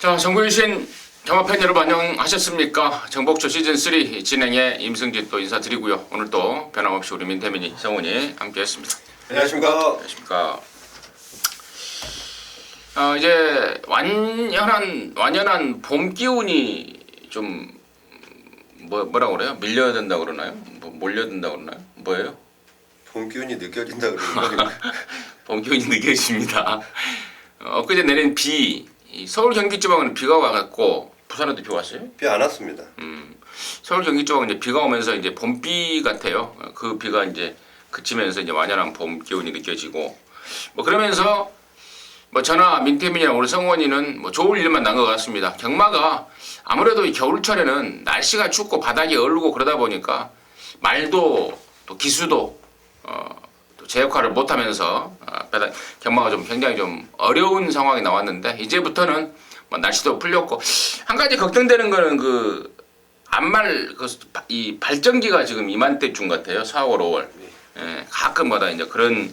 자, 정부유신 경마팬 여러분 안녕하셨습니까? 정복초 시즌3 진행의 임승진 또 인사드리고요. 오늘 또 변함없이 우리 민태민이 성훈이 함께했습니다. 안녕하십니까. 안녕하십니까. 이제 완연한 봄 기운이 좀 뭐라고 그래요? 밀려야 된다 그러나요? 몰려든다 그러나요? 뭐예요? 봄 기운이 느껴진다 그러는 거죠. 봄 기운이 느껴집니다. 엊그제 내린 비, 서울 경기 지방은 비가 와갖고 부산에도 비 왔어요? 비 안 왔습니다. 서울 경기 지방은 이제 비가 오면서 이제 봄비 같아요. 그 비가 이제 그치면서 이제 완연한 봄 기운이 느껴지고 뭐 그러면서 뭐 저나 민태민이랑 우리 성원이는 뭐 좋을 일만 난 것 같습니다. 경마가 아무래도 이 겨울철에는 날씨가 춥고 바닥이 얼고 그러다 보니까 말도 또 기수도 또 제 역할을 못하면서 경마가 좀 굉장히 좀 어려운 상황이 나왔는데 이제부터는 뭐 날씨도 풀렸고 한 가지 걱정되는 거는 이 발전기가 지금 이맘때쯤 같아요. 4월, 5월. 예, 가끔마다 이제 그런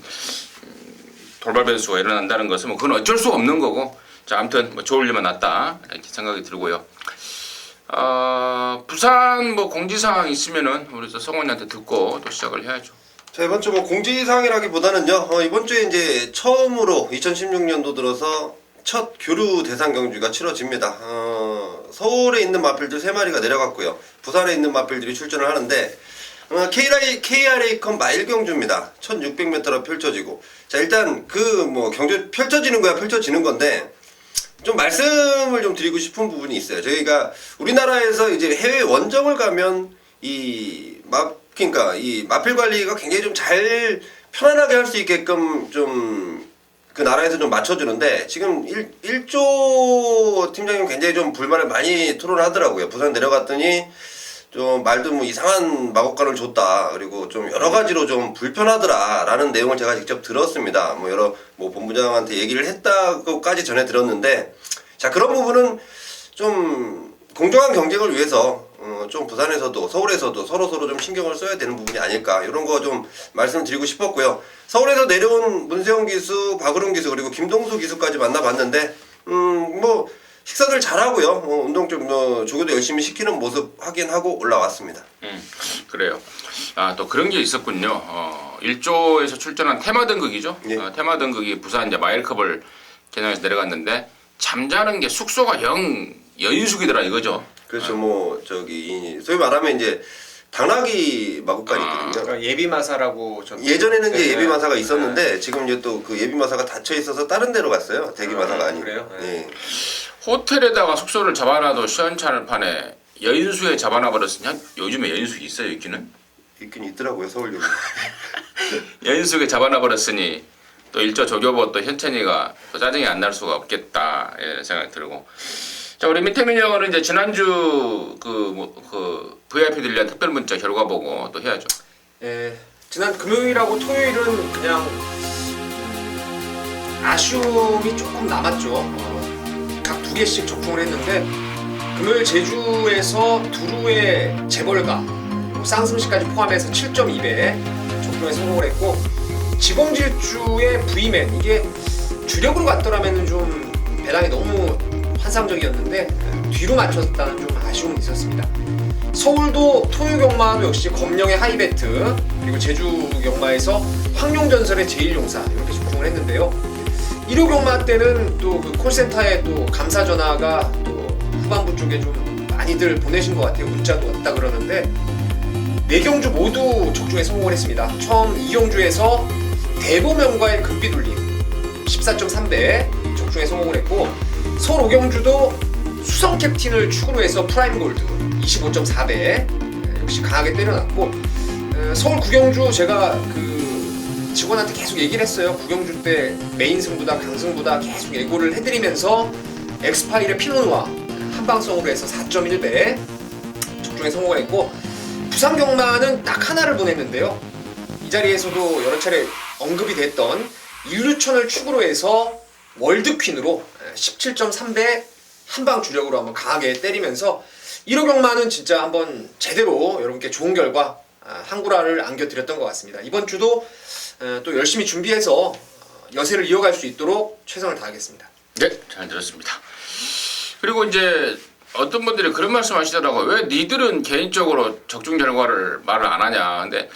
돌발 변수가 일어난다는 것은 뭐 그건 어쩔 수 없는 거고 자 아무튼 뭐 좋을 일만 났다 이렇게 생각이 들고요. 부산 뭐 공지사항 있으면은 우리 성원이한테 듣고 또 시작을 해야죠. 자, 이번 주 뭐 공지사항이라기보다는요. 이번 주에 이제 처음으로 2016년도 들어서 첫 교류 대상 경주가 치러집니다. 서울에 있는 마필들 3마리가 내려갔고요. 부산에 있는 마필들이 출전을 하는데 KRA컵 마일 경주입니다. 1600m로 펼쳐지고 자 일단 그 뭐 경주 펼쳐지는 거야 펼쳐지는 건데 좀 말씀을 좀 드리고 싶은 부분이 있어요. 저희가 우리나라에서 이제 해외 원정을 가면 그러니까 이 마필 관리가 굉장히 좀 잘 편안하게 할 수 있게끔 좀 그 나라에서 좀 맞춰주는데 지금 1조 팀장님 굉장히 좀 불만을 많이 토론하더라고요. 부산 내려갔더니 좀 말도 뭐 이상한 마곡간을 줬다. 그리고 좀 여러 가지로 좀 불편하더라라는 내용을 제가 직접 들었습니다. 뭐 본부장한테 얘기를 했다고까지 전해 들었는데 자 그런 부분은 좀 공정한 경쟁을 위해서 좀 부산에서도 서울에서도 서로 좀 신경을 써야 되는 부분이 아닐까 이런 거 좀 말씀드리고 싶었고요. 서울에서 내려온 문세영 기수, 박으론 기수 그리고 김동수 기수까지 만나봤는데 뭐 식사들 잘하고요. 운동 좀 조교도 열심히 시키는 모습 확인하고 올라왔습니다. 그래요. 또 그런 게 있었군요. 1조에서 출전한 테마 등극이죠. 예. 테마 등극이 부산 이제 마일컵을 개장해서 내려갔는데 잠자는 게 숙소가 영 여인숙이더라 이거죠. 그렇죠. 뭐 소위 말하면 이제 당나귀 마곡간이거든요. 그러니까 예비마사라고 예전에는 이제 예비마사가 있었는데 지금 이제 또 그 예비마사가 닫혀 있어서 다른 데로 갔어요. 대기마사가 아니고. 그래요? 예. 호텔에다가 숙소를 잡아놔도 시원찮을 판에 여인수에 잡아놔버렸으니 요즘에 여인숙이 있어요 있기는? 있긴 있더라고요 서울역에. 여인숙에 잡아놔버렸으니 또 1조 조교보 또 현천이가 또 짜증이 안 날 수가 없겠다 생각이 들고 자 우리 민태민 형은 이제 지난주 VIP들 위한 특별 문자 결과 보고 또 해야죠. 예, 지난 금요일하고 토요일은 그냥 아쉬움이 조금 남았죠. 각 2개씩 적중을 했는데 금요일 제주에서 두루의 재벌가 쌍승시까지 포함해서 7.2배 적중에 성공을 했고 지공질주의 V맨 이게 주력으로 갔더라면 좀 배당이 너무 환상적이었는데 뒤로 맞췄다는 좀 아쉬움이 있었습니다. 서울도 토요 경마도 역시 검령의 하이베트 그리고 제주 경마에서 황룡전설의 제일용사 이렇게 적중을 했는데요. 1호 경마 때는 또 그 콜센터에 또 감사 전화가 또 후반부 쪽에 좀 많이들 보내신 것 같아요. 문자도 왔다 그러는데 4경주 모두 적중에 성공을 했습니다. 처음 2경주에서 대보명과의 급비돌림 14.3배 적중에 성공을 했고 서울 5경주도 수성 캡틴을 축으로 해서 프라임 골드 25.4배 역시 강하게 때려놨고 서울 9경주 제가 그 직원한테 계속 얘기를 했어요. 9경주 때 메인 승부다 강승부다 계속 예고를 해드리면서 엑스파일의 피노누아 한방성으로 해서 4.1배 적중에 성공을 했고 부산 경마는 딱 하나를 보냈는데요. 이 자리에서도 여러 차례 언급이 됐던 인류천을 축으로 해서 월드퀸으로 17.3배 한방 주력으로 한번 강하게 때리면서 1호 경마는 진짜 한번 제대로 여러분께 좋은 결과 한구라를 안겨드렸던 것 같습니다. 이번 주도 또 열심히 준비해서 여세를 이어갈 수 있도록 최선을 다하겠습니다. 네, 잘 들었습니다. 그리고 이제 어떤 분들이 그런 말씀 하시더라고요. 왜 니들은 개인적으로 적중 결과를 말을 안 하냐. 근데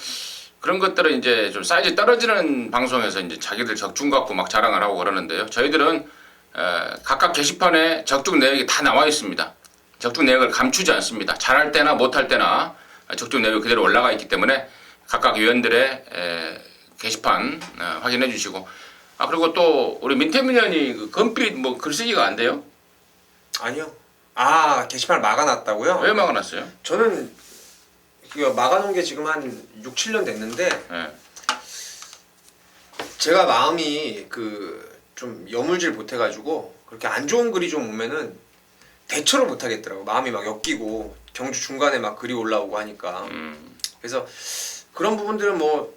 그런 것들은 이제 좀 사이즈 떨어지는 방송에서 이제 자기들 적중 갖고 막 자랑을 하고 그러는데요. 저희들은 각각 게시판에 적중 내역이 다 나와 있습니다. 적중 내역을 감추지 않습니다. 잘할 때나 못할 때나 적중 내역이 그대로 올라가 있기 때문에 각각 위원들의 게시판 확인해 주시고 그리고 또 우리 민태민 의원이 그 금빛 뭐 글쓰기가 안 돼요? 아니요. 게시판을 막아놨다고요? 왜 막아놨어요? 저는 이거 막아놓은 게 지금 한 6, 7년 됐는데 네. 제가 마음이 좀 여물질 못해가지고 그렇게 안 좋은 글이 좀 오면은 대처를 못하겠더라고. 마음이 막 엮이고 경주 중간에 막 글이 올라오고 하니까. 그래서 그런 부분들은 뭐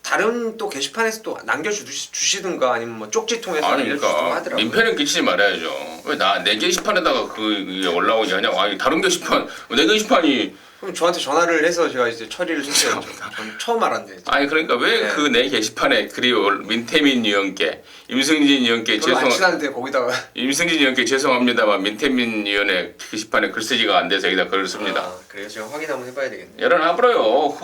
다른 또 게시판에서 또 남겨주시든가 아니면 뭐 쪽지 통해서 알려주시든가 그러니까 하더라고요. 민폐는 끼치지 말아야죠. 왜 내 게시판에다가 그게 올라오게 하냐고. 아니 다른 게시판 내 게시판이 그럼 저한테 전화를 해서 제가 이제 처리를 했어요. 저는 처음 알았는데. 아니 그러니까 왜 네. 그 내 게시판에 글이 민태민 의원께 임승진 의원께 별로 안 친한데 거기다가 임승진 의원께 죄송합니다만 민태민 의원의 게시판에 글쓰기가 안 돼서 여기다 글을 씁니다. 그래요. 제가 확인 한번 해봐야 되겠네요. 열어놔버려요.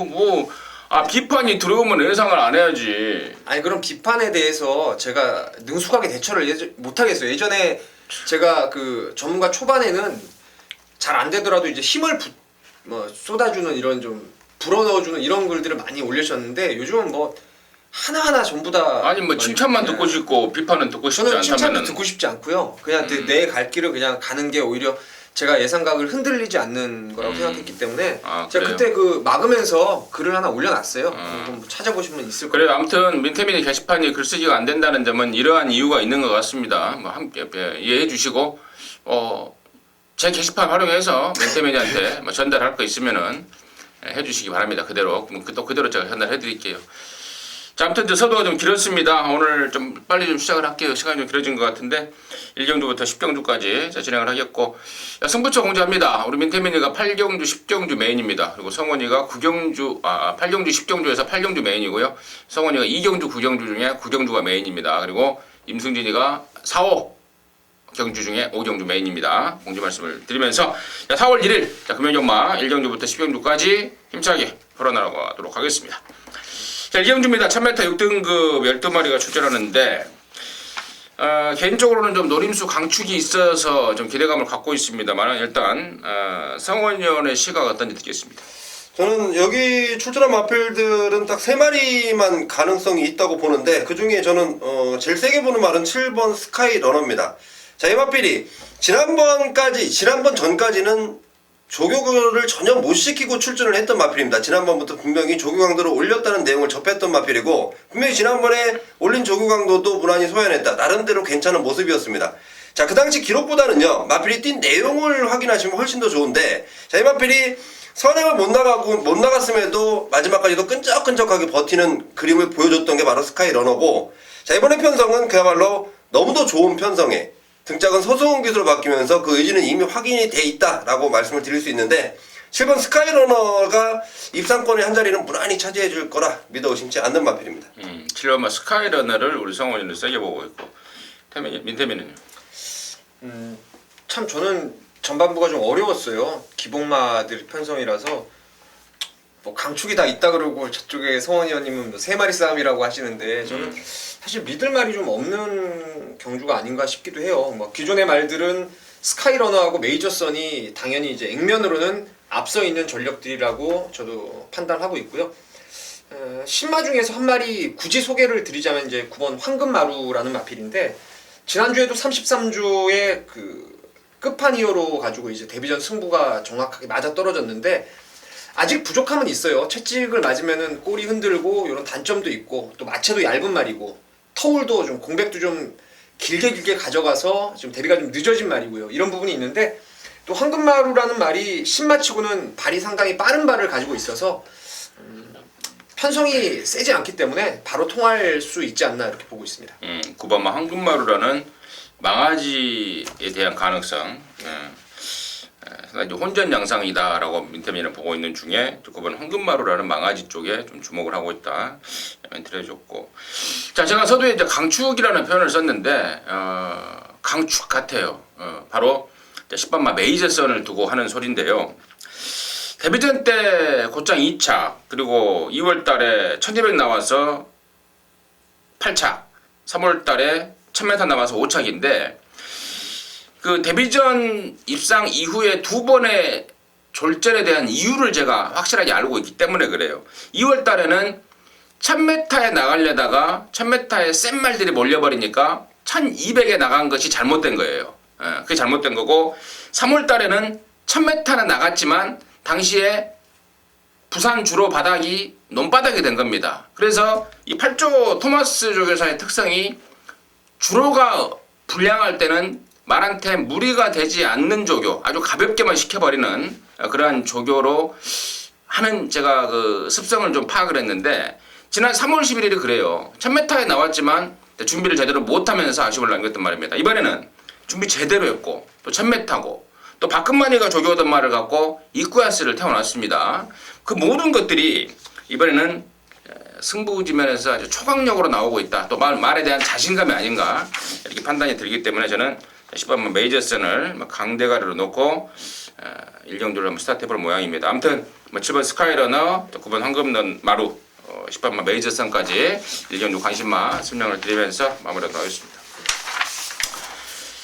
비판이 들어오면 예상을 안 해야지. 아니 그럼 비판에 대해서 제가 능숙하게 대처를 못하겠어요. 예전에 제가 그 전문가 초반에는 잘 안 되더라도 이제 힘을 쏟아주는 이런 좀 불어넣어주는 이런 글들을 많이 올리셨는데 요즘은 뭐 하나하나 전부 다 아니 뭐 칭찬만 듣고 싶고 비판은 듣고 싶지 저는 칭찬도 않다면은 듣고 싶지 않고요. 그냥 내 갈 길을 그냥 가는 게 오히려 제가 예상각을 흔들리지 않는 거라고 생각했기 때문에 제가 그때 막으면서 글을 하나 올려놨어요. 뭐 찾아보시면 있을 거예요. 그래요. 아무튼 민태민의 게시판이 글쓰기가 안 된다는 점은 이러한 이유가 있는 것 같습니다. 뭐 함께 이해해 주시고 제 게시판 활용해서 민태민한테 뭐 전달할 거 있으면은 해주시기 바랍니다. 그대로 또 그대로 제가 전달해 드릴게요. 자, 아무튼 서두가 좀 길었습니다. 오늘 좀 빨리 좀 시작을 할게요. 시간이 좀 길어진 것 같은데 1경주부터 10경주까지 진행을 하겠고 승부처 공지합니다. 우리 민태민이가 8경주 10경주 메인입니다. 그리고 성원이가 8경주 10경주에서 8경주 메인이고요. 성원이가 2경주 9경주 중에 9경주가 메인입니다. 그리고 임승진이가 4, 5경주 중에 5경주 메인입니다. 공지 말씀을 드리면서 4월 1일 금연연마 1경주부터 10경주까지 힘차게 풀어나가도록 하겠습니다. 자, 1경주입니다. 1000m 6등급 12마리가 출전하는데 개인적으로는 좀 노림수 강축이 있어서 좀 기대감을 갖고 있습니다만 일단 성원 의원의 시각 어떤지 듣겠습니다. 저는 여기 출전한 마필들은 딱 3마리만 가능성이 있다고 보는데 그 중에 저는 제일 세게 보는 말은 7번 스카이 러너입니다. 자, 이 마필이 지난번 전까지는 조교를 전혀 못 시키고 출전을 했던 마필입니다. 지난번부터 분명히 조교 강도를 올렸다는 내용을 접했던 마필이고 분명히 지난번에 올린 조교 강도도 무난히 소화해냈다. 나름대로 괜찮은 모습이었습니다. 자, 그 당시 기록보다는요 마필이 뛴 내용을 확인하시면 훨씬 더 좋은데 자, 이 마필이 선행을 못 나갔음에도 마지막까지도 끈적끈적하게 버티는 그림을 보여줬던 게 바로 스카이 러너고 자, 이번에 편성은 그야말로 너무도 좋은 편성에 등짝은 소수홍 기수로 바뀌면서 그 의지는 이미 확인이 돼 있다라고 말씀을 드릴 수 있는데 7번 스카이러너가 입상권의 한 자리는 무난히 차지해 줄 거라 믿어 의심치 않는 마필입니다. 7번 스카이러너를 우리 성원이는 세게 보고 있고 민태민은요? 참 저는 전반부가 좀 어려웠어요. 기복마들 편성이라서 뭐 강축이 다 있다 그러고 저쪽에 성원 의원님은 뭐 3마리 싸움이라고 하시는데 저는 사실 믿을 말이 좀 없는 경주가 아닌가 싶기도 해요. 뭐 기존의 말들은 스카이러너하고 메이저선이 당연히 이제 액면으로는 앞서 있는 전력들이라고 저도 판단하고 있고요. 신마 중에서 한 마리 굳이 소개를 드리자면 이제 9번 황금마루라는 마필인데 지난주에도 33주에 그 끝판이어로 가지고 이제 데뷔전 승부가 정확하게 맞아 떨어졌는데 아직 부족함은 있어요. 채찍을 맞으면은 꼬리 흔들고 이런 단점도 있고 또 마체도 얇은 말이고 터울도 좀 공백도 좀 길게 가져가서 지금 데뷔가 좀 늦어진 말이고요. 이런 부분이 있는데 또 황금마루라는 말이 신마치고는 발이 상당히 빠른 발을 가지고 있어서 편성이 세지 않기 때문에 바로 통할 수 있지 않나 이렇게 보고 있습니다. 9번 황금마루라는 망아지에 대한 가능성 이제 혼전 양상이다라고 민태민은 보고 있는 중에 9번 황금마루라는 망아지 쪽에 좀 주목을 하고 있다 멘트를 해줬고 자 제가 서두에 이제 강축이라는 표현을 썼는데 강축 같아요. 바로 10번마 메이저선을 두고 하는 소리인데요. 데뷔전 때 곧장 2차, 그리고 2월 달에 1200 나와서 8차, 3월 달에 1000m 나와서 5차기인데, 그 데뷔전 입상 이후에 두 번의 졸전에 대한 이유를 제가 확실하게 알고 있기 때문에 그래요. 2월 달에는 1000m에 나가려다가 1000m에 센 말들이 몰려버리니까 1200에 나간 것이 잘못된 거예요. 그게 잘못된 거고, 3월 달에는 1000m는 나갔지만 당시에 부산 주로 바닥이 논바닥이 된 겁니다. 그래서 이 8조 토마스 조교사의 특성이 주로가 불량할 때는 말한테 무리가 되지 않는 조교, 아주 가볍게만 시켜버리는 그러한 조교로 하는 제가 그 습성을 좀 파악을 했는데, 지난 3월 11일이 그래요. 1000m에 나왔지만 준비를 제대로 못하면서 아쉬움을 남겼단 말입니다. 이번에는 준비 제대로 했고 또 1000m고 또 박근만이가 조교하던 말을 갖고 이쿠야스를 태워놨습니다. 그 모든 것들이 이번에는 승부지면에서 아주 초강력으로 나오고 있다. 또 말에 대한 자신감이 아닌가 이렇게 판단이 들기 때문에 저는 10번 메이저선을 강대가리로 놓고 1경주를 한번 스타트해볼 모양입니다. 아무튼 7번 스카이러너, 또 9번 황금넌 마루, 10번 메이저선까지 1경주 관심마 설명을 드리면서 마무리하도록 하겠습니다.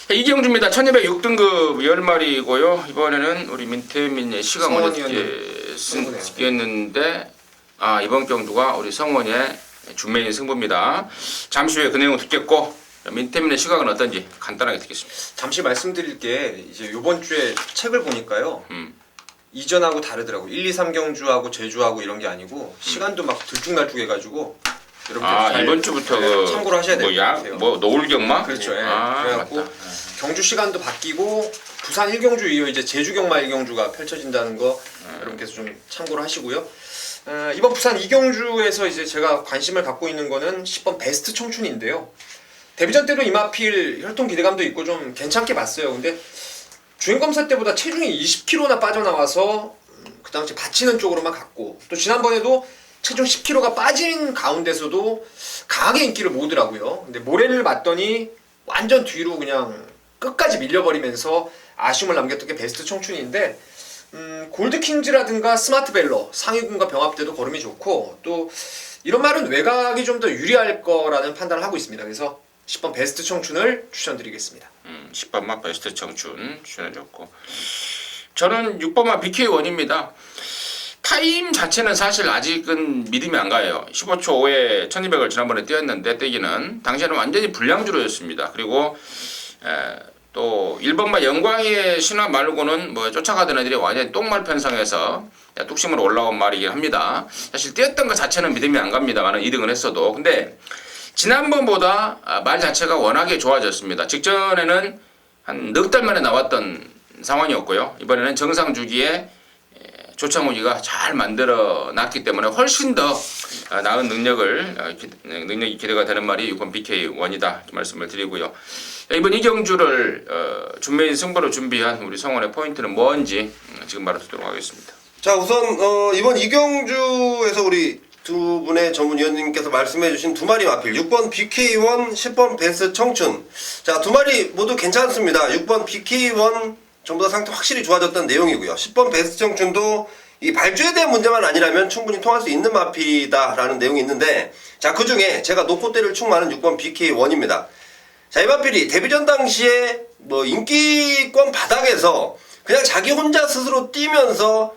이경주입니다. 1206등급 10마리고요. 이번에는 우리 민태민의 시가 먼저 쓰겠는데, 이번 경주가 우리 성원의 준메인 승부입니다. 잠시 후에 그 내용을 듣겠고, 민태민의 시각은 어떤지 간단하게 듣겠습니다. 잠시 말씀드릴 게 이제 이번 주에 책을 보니까요. 이전하고 다르더라고. 1, 2, 3경주하고 제주하고 이런 게 아니고 시간도 막 들쭉날쭉 해가지고 여러분들 이번 주부터 참고를 하셔야 될 것 같아요. 노을경마? 그렇죠. 예. 맞다. 그래갖고 경주 시간도 바뀌고 부산 1경주 이후 이제 제주 경마 1경주가 펼쳐진다는 거 여러분께서 좀 참고를 하시고요. 이번 부산 2경주에서 이제 제가 관심을 갖고 있는 거는 10번 베스트 청춘인데요. 데뷔전 때도 이마필 혈통 기대감도 있고 좀 괜찮게 봤어요. 근데 주행검사 때보다 체중이 20kg나 빠져나와서 그 당시 받치는 쪽으로만 갔고, 또 지난번에도 체중 10kg가 빠진 가운데서도 강하게 인기를 모으더라고요. 근데 모래를 맞더니 완전 뒤로 그냥 끝까지 밀려버리면서 아쉬움을 남겼던 게 베스트 청춘인데, 골드킹즈라든가 스마트벨러 상위군과 병합 때도 걸음이 좋고, 또 이런 말은 외곽이 좀 더 유리할 거라는 판단을 하고 있습니다. 그래서 10번 베스트 청춘을 추천드리겠습니다. 10번마 베스트 청춘 추천해줬고, 저는 6번마 BK1입니다. 타임 자체는 사실 아직은 믿음이 안 가요. 15초 5에 1200을 지난번에 뛰었는데 뛰기는 당시에는 완전히 불량주로였습니다. 그리고 또 1번마 영광이의 신화 말고는 뭐 쫓아가던 애들이 완전히 똥말 편성해서 뚝심으로 올라온 말이긴 합니다. 사실 뛰었던 것 자체는 믿음이 안 갑니다만 2등을 했어도. 근데 지난번보다 말 자체가 워낙에 좋아졌습니다. 직전에는 한 넉 달 만에 나왔던 상황이었고요. 이번에는 정상 주기에 조창욱이가 잘 만들어 놨기 때문에 훨씬 더 나은 능력이 기대가 되는 말이 6번 BK1이다 말씀을 드리고요. 이번 이경주를 준메인 승부로 준비한 우리 성원의 포인트는 뭔지 지금 바로 듣도록 하겠습니다. 자, 우선 이번 이경주에서 우리 두 분의 전문위원님께서 말씀해주신 두 마리 마필 6번 BK1, 10번 베스트 청춘. 자, 두 마리 모두 괜찮습니다. 6번 BK1 전부 다 상태 확실히 좋아졌던 내용이고요. 10번 베스트 청춘도 이 발주에 대한 문제만 아니라면 충분히 통할 수 있는 마필이다라는 내용이 있는데, 자, 그 중에 제가 노코대를 충만한 6번 BK1입니다. 자, 이 마필이 데뷔전 당시에 뭐 인기권 바닥에서 그냥 자기 혼자 스스로 뛰면서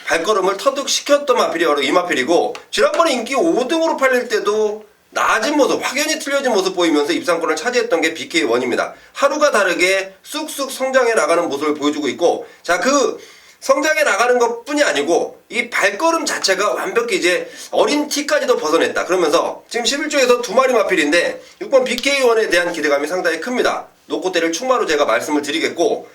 발걸음을 터득시켰던 마필이 바로 이 마필이고, 지난번에 인기 5등으로 팔릴 때도 나아진 모습, 확연히 틀려진 모습 보이면서 입상권을 차지했던 게 BK1입니다. 하루가 다르게 쑥쑥 성장해 나가는 모습을 보여주고 있고, 자, 그 성장해 나가는 것 뿐이 아니고 이 발걸음 자체가 완벽히 이제 어린 티까지도 벗어냈다. 그러면서 지금 11조에서 두 마리 마필인데 6번 BK1에 대한 기대감이 상당히 큽니다. 노코대를 충마로 제가 말씀을 드리겠고,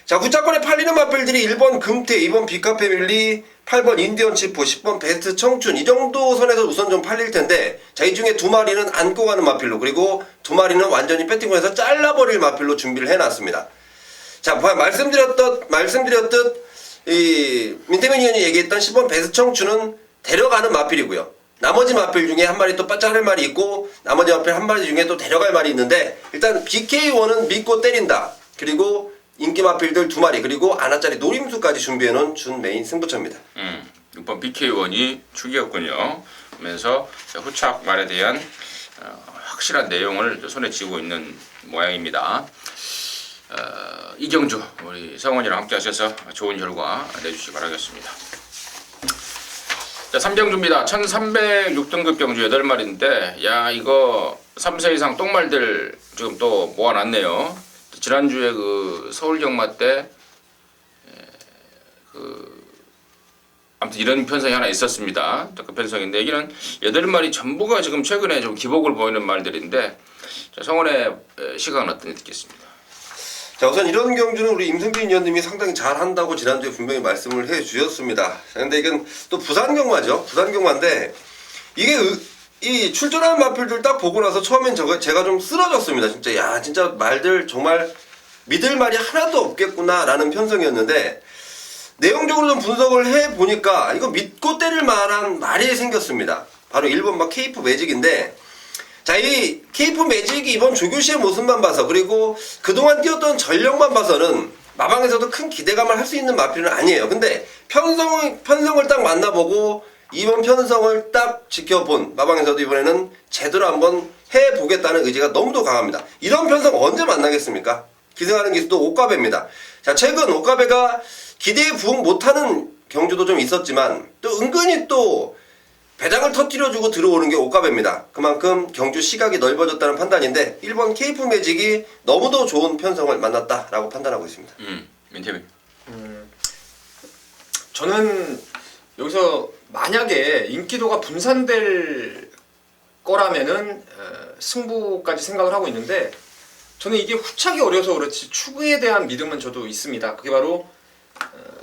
자, 구차권에 팔리는 마필들이 1번 금태, 2번 비카페밀리, 8번 인디언 치프, 10번 베스트 청춘, 이 정도 선에서 우선 좀 팔릴 텐데, 자, 이 중에 두 마리는 안고 가는 마필로, 그리고 두 마리는 완전히 배팅권에서 잘라버릴 마필로 준비를 해놨습니다. 자, 말씀드렸듯 이 민태민 의원이 얘기했던 10번 베스트 청춘은 데려가는 마필이고요. 나머지 마필 중에 한 마리 또 빠짝할 말이 있고, 나머지 마필 한 마리 중에 또 데려갈 말이 있는데, 일단 BK1은 믿고 때린다. 그리고 인기 마필들 2마리 그리고 아나짜리 노림수까지 준비해놓은 준 메인 승부처입니다. 6번 BK1이 출격군요. 하면서 후착 말에 대한 확실한 내용을 손에 쥐고 있는 모양입니다. 이경주 우리 성원이랑 함께 하셔서 좋은 결과 내주시기 바라겠습니다. 자, 3경주입니다. 1306등급 경주 8마리인데 야 이거 3세 이상 똥말들 지금 또 모아놨네요. 지난주에 그 서울 경마 때 아무튼 이런 편성이 하나 있었습니다. 그 편성인데 여기는 8마리 전부가 지금 최근에 좀 기복을 보이는 말들인데 자, 성원의 시각은 어떤지 듣겠습니다. 자, 우선 이런 경주는 우리 임승빈 위원님이 상당히 잘한다고 지난주에 분명히 말씀을 해주셨습니다. 근데 이건 또 부산 경마죠. 부산 경마인데 이게 이 출전하는 마필들 딱 보고 나서 처음엔 제가 좀 쓰러졌습니다. 진짜 야 진짜 말들 정말 믿을 말이 하나도 없겠구나라는 편성이었는데 내용적으로 좀 분석을 해보니까 이거 믿고 때릴 만한 말이 생겼습니다. 바로 1번 막 케이프 매직인데 자, 이 케이프 매직이 이번 조교시의 모습만 봐서 그리고 그동안 뛰었던 전력만 봐서는 마방에서도 큰 기대감을 할 수 있는 마필은 아니에요. 근데 편성을 딱 만나보고 이번 편성을 딱 지켜본 마방에서도 이번에는 제대로 한번 해보겠다는 의지가 너무도 강합니다. 이런 편성 언제 만나겠습니까? 기승하는 기수도 옷가베입니다. 자, 최근 옷가베가 기대에 부응 못하는 경주도 좀 있었지만 또 은근히 또 배당을 터뜨려주고 들어오는 게 옷가베입니다. 그만큼 경주 시각이 넓어졌다는 판단인데 1번 케이프 매직이 너무도 좋은 편성을 만났다라고 판단하고 있습니다. 민태민. 저는 여기서 만약에 인기도가 분산될 거라면은 승부까지 생각을 하고 있는데 저는 이게 후착이 어려서 그렇지 추구에 대한 믿음은 저도 있습니다. 그게 바로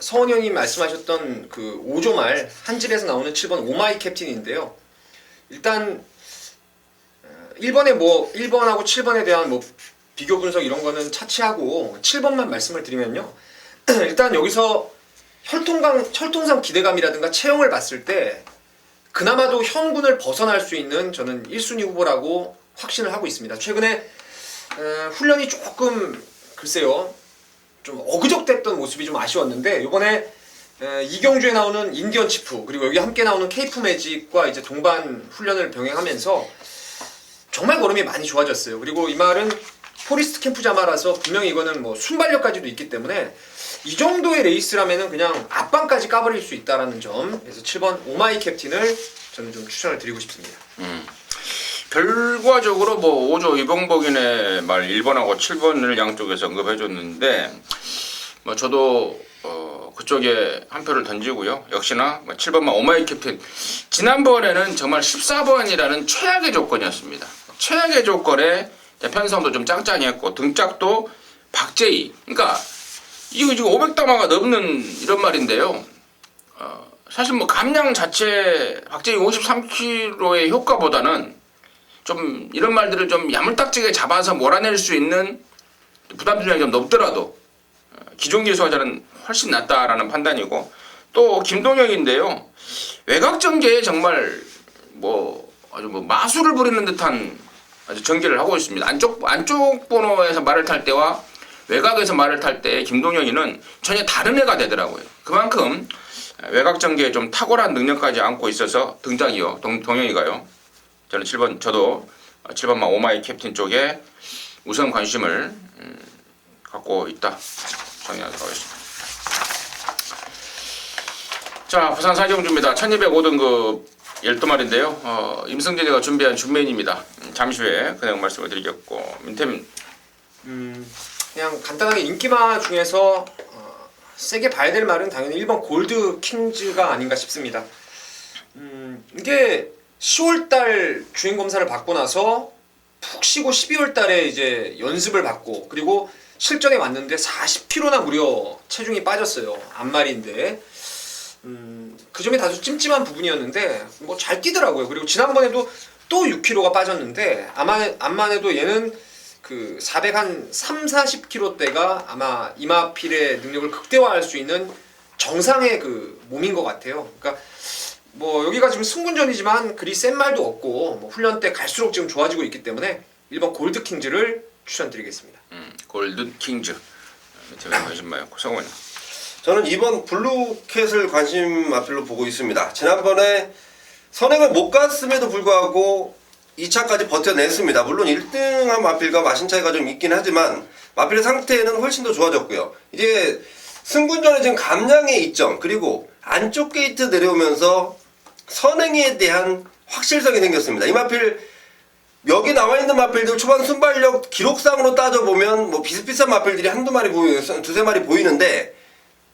성원 형님 말씀하셨던 그 5조 말 한 집에서 나오는 7번 오마이 캡틴인데요. 일단 1번하고 7번에 대한 뭐 비교 분석 이런 거는 차치하고 7번만 말씀을 드리면요. 일단 여기서 혈통상 기대감이라든가 체형을 봤을 때 그나마도 현군을 벗어날 수 있는 저는 1순위 후보라고 확신을 하고 있습니다. 최근에 훈련이 조금 글쎄요 좀 어그적됐던 모습이 좀 아쉬웠는데 이번에 이경주에 나오는 인디언 치프 그리고 여기 함께 나오는 케이프 매직과 이제 동반 훈련을 병행하면서 정말 걸음이 많이 좋아졌어요. 그리고 이 말은 포리스트 캠프 자마라서 분명히 이거는 뭐 순발력까지도 있기 때문에 이 정도의 레이스라면은 그냥 앞방까지 까버릴 수 있다라는 점. 그래서 7번 오마이 캡틴을 저는 좀 추천을 드리고 싶습니다. 결과적으로 뭐 5조 이봉복인의 말 1번하고 7번을 양쪽에서 언급해줬는데 뭐 저도 그쪽에 한 표를 던지고요. 역시나 7번만 오마이 캡틴. 지난번에는 정말 14번이라는 최악의 조건이었습니다. 최악의 조건에 편성도 좀 짱짱했고 등짝도 박제이. 그러니까 이거 지금 500담화가 넘는 이런 말인데요. 사실 뭐 감량 자체 박제이 53kg의 효과보다는 좀 이런 말들을 좀 야물딱지게 잡아서 몰아낼 수 있는 부담 중량이 좀 높더라도 기존 기수화자는 훨씬 낫다라는 판단이고 또 김동혁인데요. 외곽 전개에 정말 뭐 아주 뭐 마술을 부리는 듯한 아주 전개를 하고 있습니다. 안쪽 번호에서 말을 탈 때와 외곽에서 말을 탈 때 김동혁이는 전혀 다른 애가 되더라고요. 그만큼 외곽 전개에 좀 탁월한 능력까지 안고 있어서 등장이요. 동혁이가요. 저는 7번 저도 7번만 오마이 캡틴 쪽에 우선 관심을 갖고 있다 정리하도록 하겠습니다. 자, 부산 사경주입니다. 1205등급 12마리인데요. 임승진이가 준비한 준메인입니다. 잠시 후에 그 내용 말씀을 드리겠고 민태민. 그냥 간단하게 인기마 중에서 세게 봐야 될 말은 당연히 1번 골드 킹즈가 아닌가 싶습니다. 이게 10월달 주행 검사를 받고 나서 푹 쉬고 12월달에 이제 연습을 받고 그리고 실전에 왔는데 40kg나 무려 체중이 빠졌어요. 앞마리인데 그 점이 다소 찜찜한 부분이었는데 뭐 잘 뛰더라고요. 그리고 지난번에도 또 6kg가 빠졌는데 암만 해도 얘는 그 430kg대가 아마 이마필의 능력을 극대화할 수 있는 정상의 그 몸인 것 같아요. 그러니까 뭐 여기가 지금 승군전이지만 그리 센 말도 없고 뭐 훈련 때 갈수록 지금 좋아지고 있기 때문에 1번 골드킹즈를 추천드리겠습니다. 골든 킹즈 밑에 관심마였고 성원이. 저는 이번 블루캣을 관심 마필로 보고 있습니다. 지난번에 선행을 못 갔음에도 불구하고 2차까지 버텨냈습니다. 물론 1등한 마필과 마신 차이가 좀 있긴 하지만 마필의 상태는 훨씬 더 좋아졌고요. 이제 승군전에 지금 감량의 이점 그리고 안쪽 게이트 내려오면서 선행에 대한 확실성이 생겼습니다. 이 마필 여기 나와 있는 마필들 초반 순발력 기록상으로 따져보면 뭐 비슷비슷한 마필들이 두세 마리 보이는데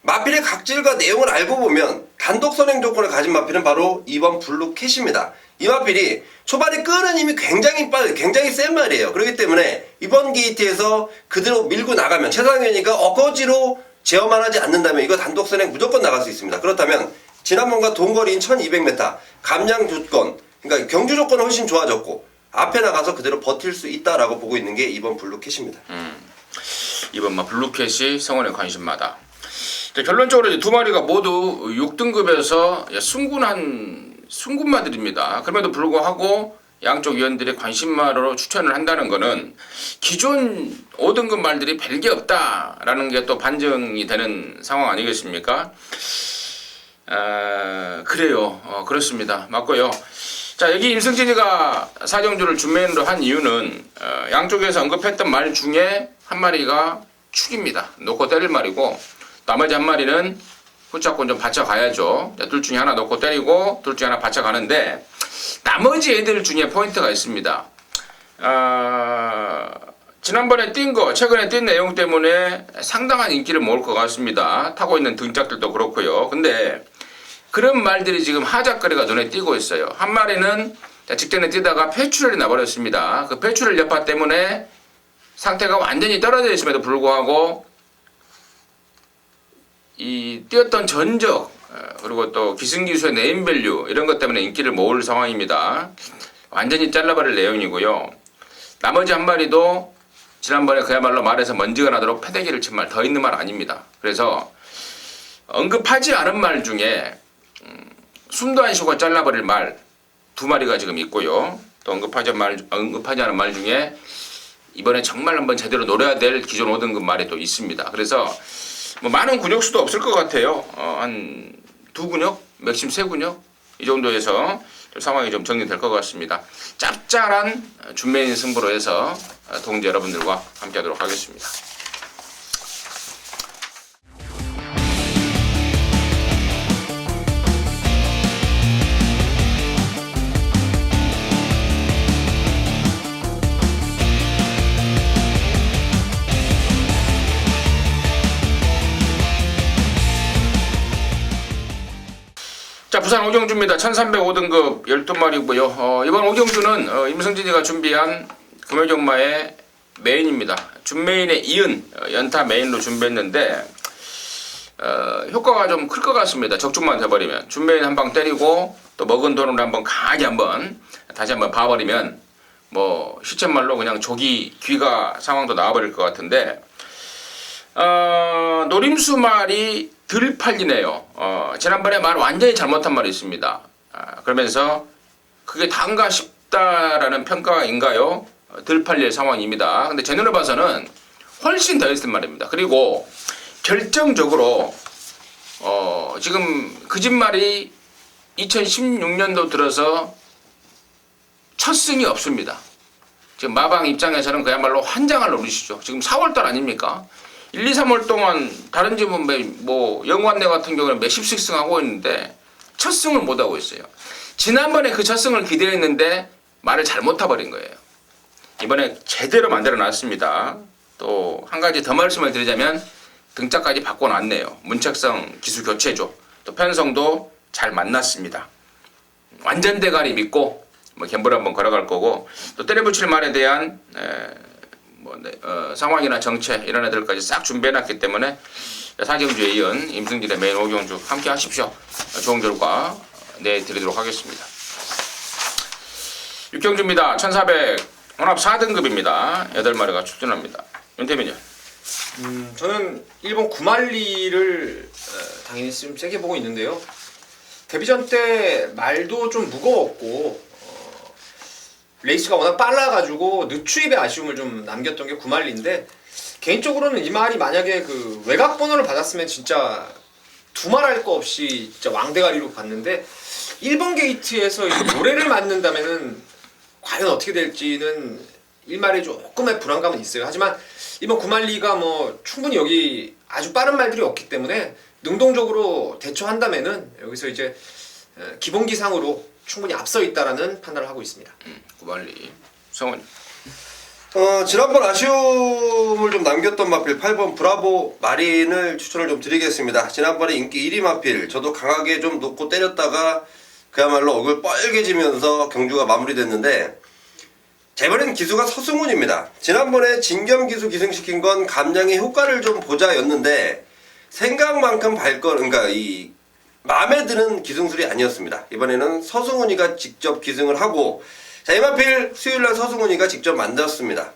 마필의 각질과 내용을 알고 보면 단독 선행 조건을 가진 마필은 바로 2번 블루캣입니다. 이 마필이 초반에 끄는 힘이 굉장히 센 말이에요. 그렇기 때문에 이번 게이트에서 그대로 밀고 나가면 최상현이가 어거지로 제어만 하지 않는다면 이거 단독 선행 무조건 나갈 수 있습니다. 그렇다면 지난번과 동거리인 1200m 감량 조건 그러니까 경주 조건은 훨씬 좋아졌고 앞에 나가서 그대로 버틸 수 있다라고 보고 있는 게 이번 블루캣입니다. 이번 블루캣이 성원의 관심마다. 결론적으로 이제 두 마리가 모두 6등급에서 순군마들입니다. 그럼에도 불구하고 양쪽 위원들이 관심마로 추천을 한다는 것은 기존 5등급 말들이 별게 없다라는 게 또 반증이 되는 상황 아니겠습니까? 그래요. 그렇습니다. 맞고요. 자, 여기 임승진이가 사정주를 준메인으로 한 이유는 양쪽에서 언급했던 말 중에 한 마리가 축입니다. 놓고 때릴 말이고 나머지 한 마리는 붙잡고 좀 받쳐가야죠. 둘 중에 하나 놓고 때리고 둘 중에 하나 받쳐가는데 나머지 애들 중에 포인트가 있습니다. 지난번에 최근에 뛴 내용 때문에 상당한 인기를 모을 것 같습니다. 타고 있는 등짝들도 그렇고요. 근데 그런 말들이 지금 하작거리가 눈에 띄고 있어요. 한 마리는 직전에 뛰다가 폐출혈이 나버렸습니다. 그 폐출혈 여파 때문에 상태가 완전히 떨어져 있음에도 불구하고 이 뛰었던 전적 그리고 또 기승기수의 네임밸류 이런 것 때문에 인기를 모을 상황입니다. 완전히 잘라버릴 내용이고요. 나머지 한 마리도 지난번에 그야말로 말에서 먼지가 나도록 패대기를 친 말 더 있는 말 아닙니다. 그래서 언급하지 않은 말 중에 숨도 안 쉬고 잘라버릴 말 두 마리가 지금 있고요. 또 언급하지 않은 말 중에 이번에 정말 한번 제대로 노려야 될 기존 5등급 말이 또 있습니다. 그래서 뭐 많은 근육수도 없을 것 같아요. 한 2근육, 맥심 3근육 이 정도에서 상황이 좀 정리될 것 같습니다. 짭짤한 준메인 승부로 해서 동지 여러분들과 함께하도록 하겠습니다. 자, 부산 오경주입니다. 1305등급 12마리고요. 이번 오경주는 임승진이가 준비한 금요경마의 메인입니다. 준메인에 이은 연타 메인으로 준비했는데 효과가 좀 클 것 같습니다. 적중만 돼버리면 준메인 한 방 때리고 또 먹은 돈으로 한번 강하게 다시 한번 봐버리면 뭐 시쳇말로 그냥 조기 귀가 상황도 나와버릴 것 같은데 노림수 말이 덜 팔리네요. 지난번에 말 완전히 잘못한 말이 있습니다. 그러면서 그게 단가 싶다라는 평가인가요? 덜 팔릴 상황입니다. 근데 제 눈에 봐서는 훨씬 더 있을 말입니다. 그리고 결정적으로 지금 그 집 말이 2016년도 들어서 첫 승이 없습니다. 지금 마방 입장에서는 그야말로 환장을 노리시죠. 지금 4월달 아닙니까? 1, 2, 3월 동안 다른 집은 뭐 영관내 같은 경우는 몇십씩 승하고 있는데 첫 승을 못하고 있어요. 지난번에 그 첫 승을 기대했는데 말을 잘못 타버린 거예요. 이번에 제대로 만들어 놨습니다. 또 한 가지 더 말씀을 드리자면 등짝까지 바꿔놨네요. 문책성 기술 교체죠. 또 편성도 잘 만났습니다. 완전 대가리 믿고 뭐 갬블 한번 걸어갈 거고 또 때려붙일 말에 대한 상황이나 정체 이런 애들까지 싹 준비해놨기 때문에 사경주에 이은 임승진의 메인 오경주 함께 하십시오. 좋은 결과 내드리도록 하겠습니다. 육경주입니다. 1400 혼합 4등급입니다. 8마리가 출전합니다. 윤태민이요. 저는 일본 구말리를 당연히 좀 세게 보고 있는데요. 데뷔전 때 말도 좀 무거웠고 레이스가 워낙 빨라가지고 늦추입의 아쉬움을 좀 남겼던 게 구말리인데 개인적으로는 이 말이 만약에 그 외곽 번호를 받았으면 진짜 두말할 거 없이 진짜 왕대가리로 갔는데 1번 게이트에서 이 노래를 맞는다면은 과연 어떻게 될지는 일말에 조금의 불안감은 있어요. 하지만 이번 구말리가 뭐 충분히 여기 아주 빠른 말들이 없기 때문에 능동적으로 대처한다면은 여기서 이제 기본기상으로 충분히 앞서 있다라는 판단을 하고 있습니다. 구발리 성원. 지난번 아쉬움을 좀 남겼던 마필 8번 브라보 마린을 추천을 좀 드리겠습니다. 지난번에 인기 1위 마필 저도 강하게 좀 놓고 때렸다가 그야말로 얼굴 뻘개지면서 경주가 마무리됐는데 자, 이번엔 기수가 서승훈입니다. 지난번에 진겸기수 기승시킨 건 감량의 효과를 좀 보자였는데 생각만큼 그러니까 이 마음에 드는 기승술이 아니었습니다. 이번에는 서승훈이가 직접 기승을 하고 자, 이마필 수요일날 서승훈이가 직접 만들었습니다.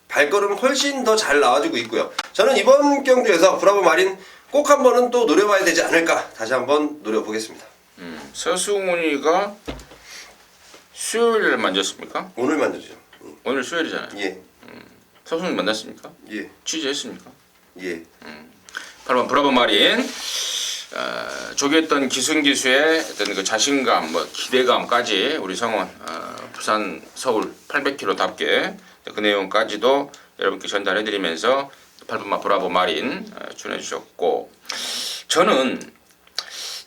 발걸음 훨씬 더 잘 나와주고 있고요. 저는 이번 경주에서 브라보 마린 꼭 한 번은 또 노려봐야 되지 않을까 다시 한번 노려보겠습니다. 서승훈이가 수요일 만졌습니까? 오늘 만들죠. 오늘 수요일이잖아요. 예. 서승훈이 만났습니까? 예. 취재했습니까? 예. 8번 브라보 마린. 조겼던 기승기수의 어떤 그 자신감, 뭐 기대감까지 우리 성원 부산 서울 800km답게 그 내용까지도 여러분께 전달해드리면서 8번 브라보 마린 추천해주셨고 저는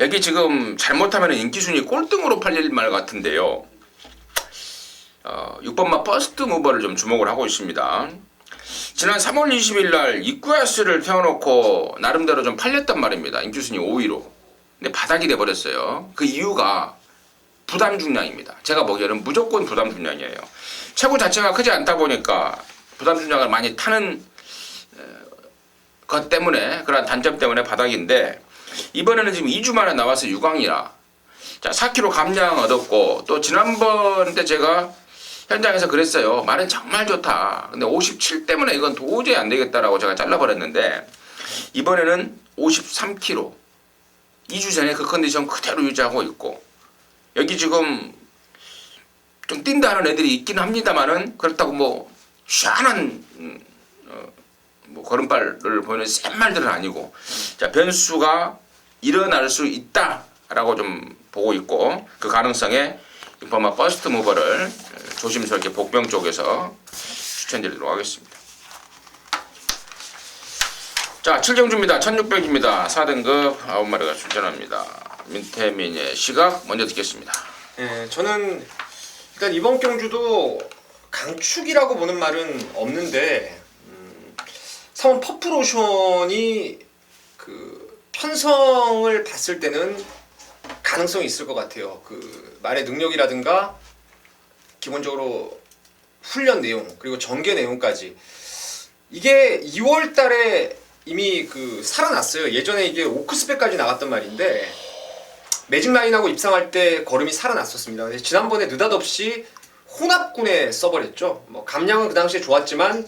여기 지금 잘못하면 인기순위 꼴등으로 팔릴 말 같은데요. 6번마 퍼스트 무버를 좀 주목을 하고 있습니다. 지난 3월 20일 날 이쿠야스를 태워놓고 나름대로 좀 팔렸단 말입니다. 인기순위 5위로. 근데 바닥이 돼버렸어요. 그 이유가 부담 중량입니다. 제가 보기에는 무조건 부담 중량이에요. 체구 자체가 크지 않다 보니까 부담 중량을 많이 타는 것 때문에 그런 단점 때문에 바닥인데 이번에는 지금 2주 만에 나와서 6강이라 자 4kg 감량 얻었고 또 지난번 때 제가 현장에서 그랬어요. 말은 정말 좋다. 근데 57 때문에 이건 도저히 안 되겠다라고 제가 잘라버렸는데 이번에는 53kg 2주 전에 그 컨디션 그대로 유지하고 있고 여기 지금 좀 뛴다는 애들이 있긴 합니다만은 그렇다고 뭐 시원한 뭐 걸음발을 보이는 센 말들은 아니고 자 변수가 일어날 수 있다라고 좀 보고 있고 그 가능성에 6번마 퍼스트 무버를 조심스럽게 복병 쪽에서 추천드리도록 하겠습니다. 자 7경주입니다. 1600입니다. 4등급 9마리가 출전합니다. 민태민의 시각 먼저 듣겠습니다. 예, 저는 일단 이번 경주도 강축이라고 보는 말은 없는데 상원 퍼플오션이 그 편성을 봤을 때는 가능성이 있을 것 같아요. 그 말의 능력이라든가 기본적으로 훈련 내용 그리고 전개 내용까지 이게 2월 달에 이미 그 살아났어요. 예전에 이게 오크스펙까지 나갔단 말인데 매직 라인하고 입상할 때 걸음이 살아났었습니다. 근데 지난번에 느닷없이 혼합군에 써버렸죠. 뭐 감량은 그 당시에 좋았지만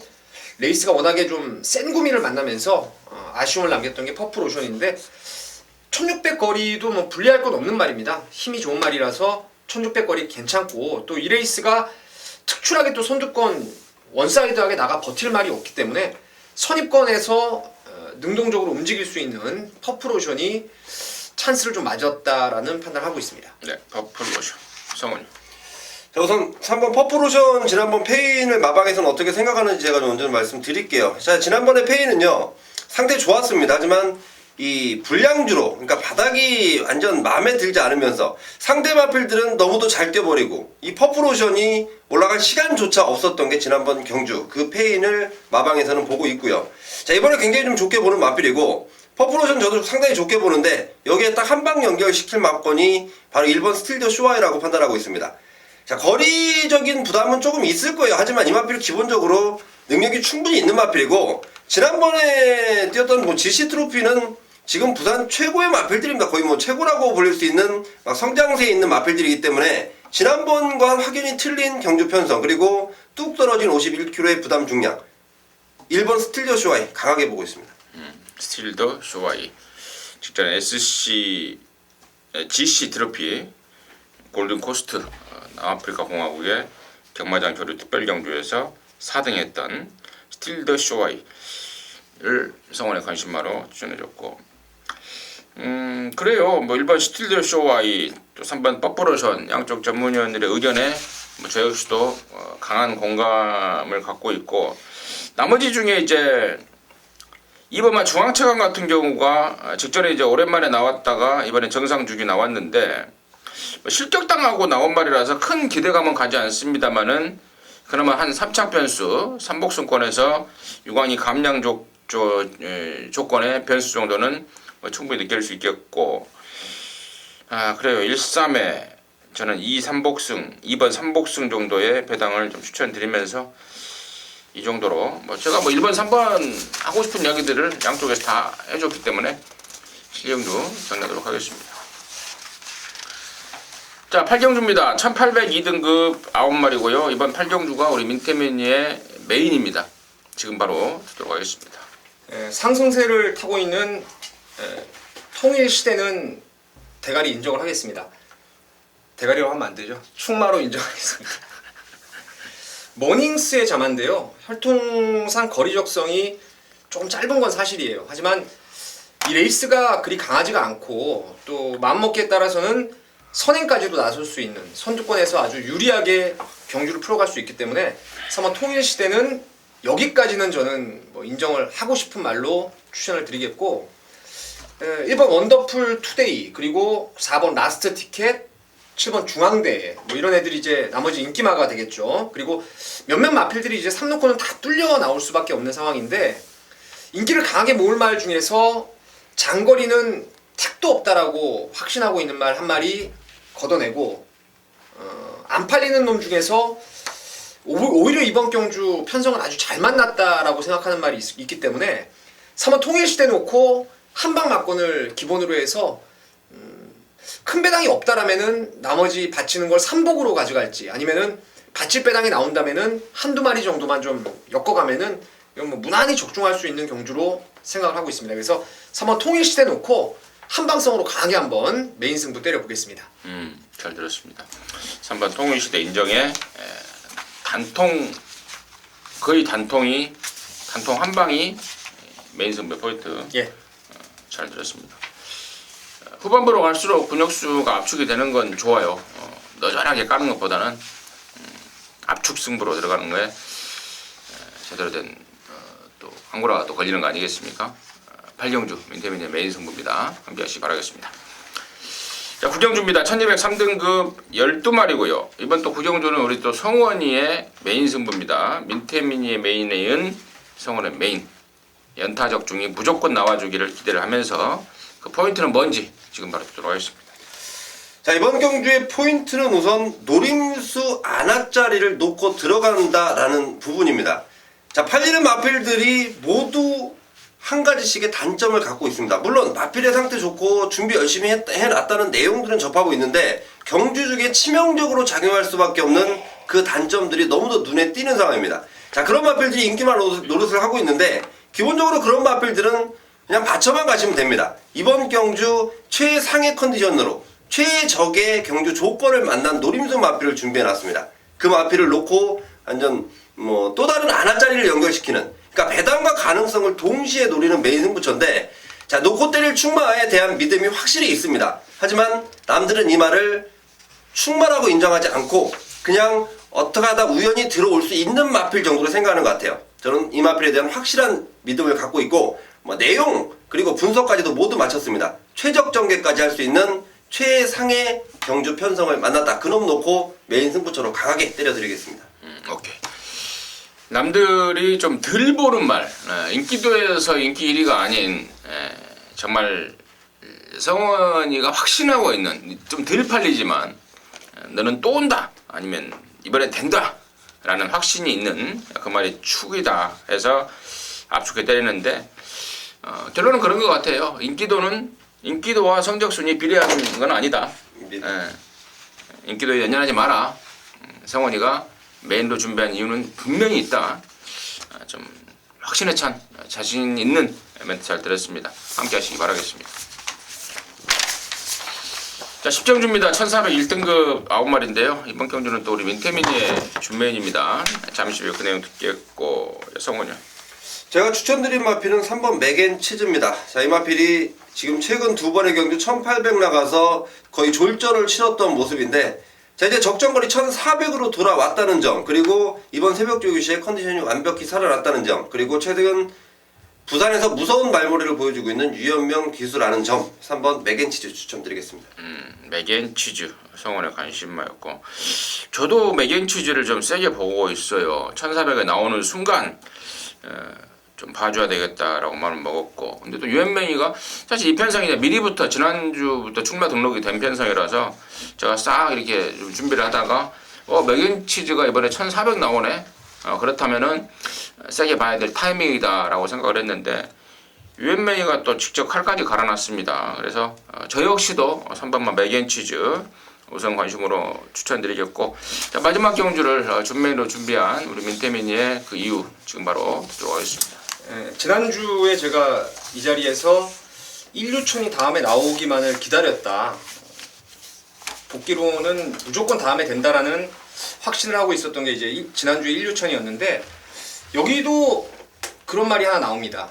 레이스가 워낙에 좀 센 구미를 만나면서 아쉬움을 남겼던 게 퍼플오션인데 1600 거리도 뭐 불리할 건 없는 말입니다. 힘이 좋은 말이라서 1600 거리 괜찮고 또 이 레이스가 특출하게 또 선두권 원사이드하게 나가 버틸 말이 없기 때문에 선입권에서 능동적으로 움직일 수 있는 퍼플오션이 찬스를 좀 맞았다라는 판단을 하고 있습니다. 네, 퍼플오션 성훈이. 자, 우선 3번 퍼플오션 지난번 페인을 마방에서는 어떻게 생각하는지 제가 좀 먼저 말씀드릴게요. 자, 지난번에 페인은요 상태 좋았습니다. 하지만 이 불량주로 그러니까 바닥이 완전 마음에 들지 않으면서 상대 마필들은 너무도 잘 뛰어버리고 이 퍼플오션이 올라갈 시간조차 없었던 게 지난번 경주 그 페인을 마방에서는 보고 있고요. 자, 이번에 굉장히 좀 좋게 보는 마필이고 퍼플오션 저도 상당히 좋게 보는데 여기에 딱 한 방 연결시킬 마건이 바로 1번 스틸더 쇼아이라고 판단하고 있습니다. 자, 거리적인 부담은 조금 있을 거예요. 하지만 이 마필 기본적으로 능력이 충분히 있는 마필이고 지난번에 뛰었던 뭐 GC 트로피는 지금 부산 최고의 마필들입니다. 거의 뭐 최고라고 불릴 수 있는 막 성장세에 있는 마필들이기 때문에 지난번과 확연히 틀린 경주 편성 그리고 뚝 떨어진 51kg의 부담 중량 1번 스틸더 쇼아이 강하게 보고 있습니다. 스틸더 쇼아이 직전에 GC 트로피 골든 코스트 남아프리카 공화국의 경마장 교류 특별경주에서 4등했던 스틸 더 쇼와이를 성원의 관심마로 추천해줬고, 그래요. 뭐 1번 스틸 더 쇼와이, 또 3번 뽀뽀로션 양쪽 전문위원들의 의견에 저 역시도 강한 공감을 갖고 있고, 나머지 중에 이제 2번만 중앙체감 같은 경우가 직전에 이제 오랜만에 나왔다가 이번에 정상 주기 나왔는데 실격당하고 나온 말이라서 큰 기대감은 가지 않습니다만은 그나마 한 3창 변수, 삼복승권에서 유광이 감량 조건의 변수 정도는 충분히 느낄 수 있겠고, 그래요. 1-3회 저는 2-3복승, 2번 3복승 정도의 배당을 좀 추천드리면서 이 정도로 제가 1번, 3번 하고 싶은 이야기들을 양쪽에서 다 해줬기 때문에 실력도 정리하도록 하겠습니다. 자, 8경주입니다. 1802등급 9마리고요. 이번 8경주가 우리 민태민이의 메인입니다. 지금 바로 듣도록 하겠습니다. 상승세를 타고 있는 통일시대는 대가리 인정을 하겠습니다. 대가리로 하면 안 되죠. 충마로 인정하겠습니다. 머닝스의 자만데요. 혈통상 거리 적성이 조금 짧은 건 사실이에요. 하지만 이 레이스가 그리 강하지가 않고 또 마음먹기에 따라서는 선행까지도 나설 수 있는 선두권에서 아주 유리하게 경주를 풀어갈 수 있기 때문에 3번 통일시대는 여기까지는 저는 인정을 하고 싶은 말로 추천을 드리겠고, 1번 원더풀 투데이, 그리고 4번 라스트 티켓, 7번 중앙대, 이런 애들이 이제 나머지 인기마가 되겠죠. 그리고 몇몇 마필들이 이제 3루권은 다 뚫려 나올 수밖에 없는 상황인데, 인기를 강하게 모을 말 중에서 장거리는 택도 없다라고 확신하고 있는 말 한 마리 걷어내고, 안 팔리는 놈 중에서 오히려 이번 경주 편성을 아주 잘 만났다라고 생각하는 말이 있기 때문에 3번 통일시대 놓고 한방 막건을 기본으로 해서 큰 배당이 없다라면은 나머지 바치는 걸 3복으로 가져갈지, 아니면은 바칠 배당이 나온다면은 한두 마리 정도만 좀 엮어가면은 이건 무난히 적중할 수 있는 경주로 생각을 하고 있습니다. 그래서 3번 통일시대 놓고 한방성으로 강하게 한번 메인 승부 때려보겠습니다. 잘 들었습니다. 3번 통일시대 인정에 거의 단통 한방이 메인 승부 포인트. 예. 잘 들었습니다. 후반부로 갈수록 근역수가 압축이 되는 건 좋아요. 너전하게 까는 것보다는 압축 승부로 들어가는 거에 제대로 된 또 항구라가 또 걸리는 거 아니겠습니까? 8경주 민태민의 메인 승부입니다. 함께 하시기 바라겠습니다. 자, 9경주입니다. 1203등급 12마리고요. 이번 또 9경주는 우리 또 성원이의 메인 승부입니다. 민태민이의 메인에 이은 성원의 메인. 연타적 중이 무조건 나와주기를 기대를 하면서 그 포인트는 뭔지 지금 바로 듣도록 하겠습니다. 자, 이번 경주의 포인트는 우선 노림수 안압자리를 놓고 들어간다라는 부분입니다. 자, 팔리는 마필들이 모두 한 가지씩의 단점을 갖고 있습니다. 물론 마필의 상태 좋고 준비 열심히 해놨다는 내용들은 접하고 있는데 경주 중에 치명적으로 작용할 수밖에 없는 그 단점들이 너무도 눈에 띄는 상황입니다. 자, 그런 마필들이 인기만 노릇을 하고 있는데 기본적으로 그런 마필들은 그냥 받쳐만 가시면 됩니다. 이번 경주 최상의 컨디션으로 최적의 경주 조건을 만난 노림수 마필을 준비해놨습니다. 그 마필을 놓고 완전 또 다른 안압자리를 연결시키는, 그러니까 배당과 가능성을 동시에 노리는 메인 승부처인데, 자, 놓고 때릴 충마에 대한 믿음이 확실히 있습니다. 하지만 남들은 이 말을 충마라고 인정하지 않고 그냥 어떻게 하다 우연히 들어올 수 있는 마필 정도로 생각하는 것 같아요. 저는 이 마필에 대한 확실한 믿음을 갖고 있고 내용 그리고 분석까지도 모두 마쳤습니다. 최적 전개까지 할 수 있는 최상의 경주 편성을 만났다. 그놈 놓고 메인 승부처로 강하게 때려드리겠습니다. 오케이. 남들이 좀 덜 보는 말, 인기도에서 인기 1위가 아닌 정말 성원이가 확신하고 있는, 좀 덜 팔리지만 너는 또 온다, 아니면 이번엔 된다 라는 확신이 있는 그 말이 축이다 해서 압축해 때리는데, 결론은 그런 것 같아요. 인기도와 성적순이 비례하는 건 아니다. 인기도에 연연하지 마라. 성원이가 메인로 준비한 이유는 분명히 있다. 좀 확신에 찬 자신 있는 멘트 잘 들었습니다. 함께 하시기 바라겠습니다. 자, 10경주입니다. 1401등급 9마리인데요. 이번 경주는 또 우리 민태민이의 준메인입니다. 잠시 후에 그 내용 듣겠고, 성훈이요. 제가 추천드린 마필은 3번 맥앤치즈입니다. 자, 이 마필이 지금 최근 두 번의 경주 1800 나가서 거의 졸전을 치렀던 모습인데, 자, 이제 적정거리 1400으로 돌아왔다는 점, 그리고 이번 새벽 조교 시에 컨디션이 완벽히 살아났다는 점, 그리고 최근 부산에서 무서운 말머리를 보여주고 있는 유연명 기수라는 점, 3번 맥앤치즈 추천드리겠습니다. 맥앤치즈 성원에 관심마였고, 저도 맥앤치즈를 좀 세게 보고 있어요. 1400에 나오는 순간 좀 봐줘야 되겠다라고 마음을 먹었고, 근데 또 유연명이가 사실 이 편성이 미리부터 지난주부터 출마 등록이 된 편성이라서 제가 싹 이렇게 좀 준비를 하다가 맥앤치즈가 이번에 1400 나오네. 그렇다면은 세게 봐야 될 타이밍이다라고 생각을 했는데, 유엔메이가 또 직접 칼까지 갈아놨습니다. 그래서 저 역시도 3번만 맥앤치즈 우선 관심으로 추천드리겠고, 자, 마지막 경주를 준메이로 준비한 우리 민태민이의 그 이유 지금 바로 듣도록 하겠습니다. 지난주에 제가 이 자리에서 1루천이 다음에 나오기만을 기다렸다. 복귀로는 무조건 다음에 된다라는 확신을 하고 있었던 게 이제 지난주에 1루천이었는데, 여기도 그런 말이 하나 나옵니다.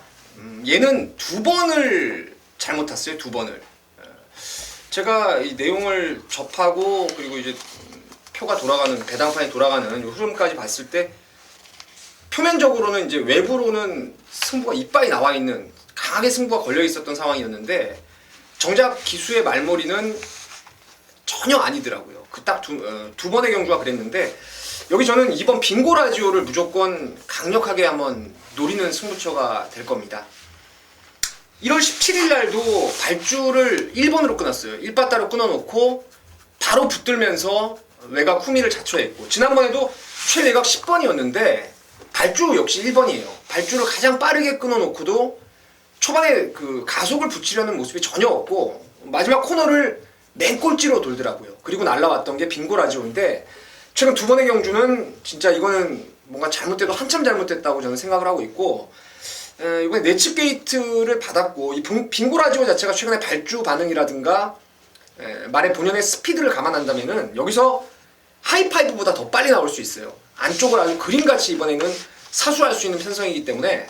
얘는 두 번을 잘못 탔어요. 두 번을. 제가 이 내용을 접하고 그리고 이제 표가 돌아가는, 배당판이 돌아가는 흐름까지 봤을 때 표면적으로는 이제 외부로는 승부가 이빠이 나와 있는, 강하게 승부가 걸려 있었던 상황이었는데, 정작 기수의 말머리는 전혀 아니더라고요. 그 딱 두 번의 경주가 그랬는데, 여기 저는 이번 빙고라지오를 무조건 강력하게 한번 노리는 승부처가 될 겁니다. 1월 17일 날도 발주를 1번으로 끊었어요. 1빠따로 끊어놓고 바로 붙들면서 외곽 후미를 자초했고, 지난번에도 최외곽 10번이었는데 발주 역시 1번이에요. 발주를 가장 빠르게 끊어놓고도 초반에 그 가속을 붙이려는 모습이 전혀 없고 마지막 코너를 맨 꼴찌로 돌더라고요. 그리고 날라왔던 게 빙고라지오인데, 최근 두 번의 경주는 진짜 이거는 뭔가 잘못돼도 한참 잘못됐다고 저는 생각을 하고 있고, 이번에 내측 게이트를 받았고, 이 빙고라지오 자체가 최근에 발주 반응이라든가 말의 본연의 스피드를 감안한다면은 여기서 하이파이브보다 더 빨리 나올 수 있어요. 안쪽을 아주 그림같이 이번에는 사수할 수 있는 편성이기 때문에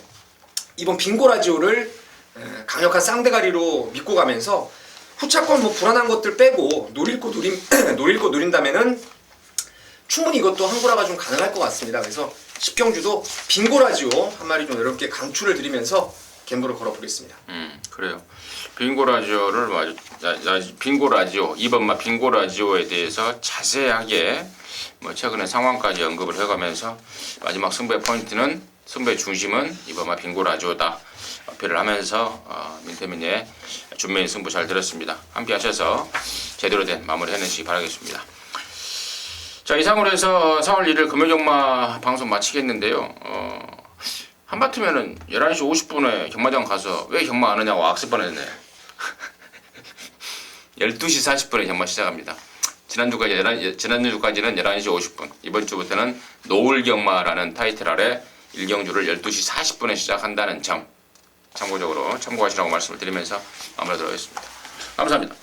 이번 빙고라지오를 강력한 쌍대가리로 믿고 가면서 후차권 뭐 불안한 것들 빼고 노릴 거 노린다면은 충분히 이것도 한고라가 좀 가능할 것 같습니다. 그래서 10경주도 빙고라지오 한 마리 좀 이렇게 강추를 드리면서 갬블을 걸어보겠습니다. 그래요. 빙고라지오를 빙고라지오 2번마 빙고라지오에 대해서 자세하게 뭐 최근의 상황까지 언급을 해가면서 마지막 승부의 포인트는, 승부의 중심은 2번마 빙고라지오다 어필을 하면서 민태민의 준메인 승부 잘 들었습니다. 함께 하셔서 제대로 된 마무리 해내시기 바라겠습니다. 자, 이상으로 해서 4월 1일 금요경마 방송 마치겠는데요. 한바트면은 11시 50분에 경마장 가서 왜 경마 안 하냐고 악습 뻔했네. 12시 40분에 경마 시작합니다. 지난주까지는 11시 50분, 이번 주부터는 노을 경마라는 타이틀 아래 1경주를 12시 40분에 시작한다는 점 참고적으로 참고하시라고 말씀을 드리면서 마무리하도록 하겠습니다. 감사합니다.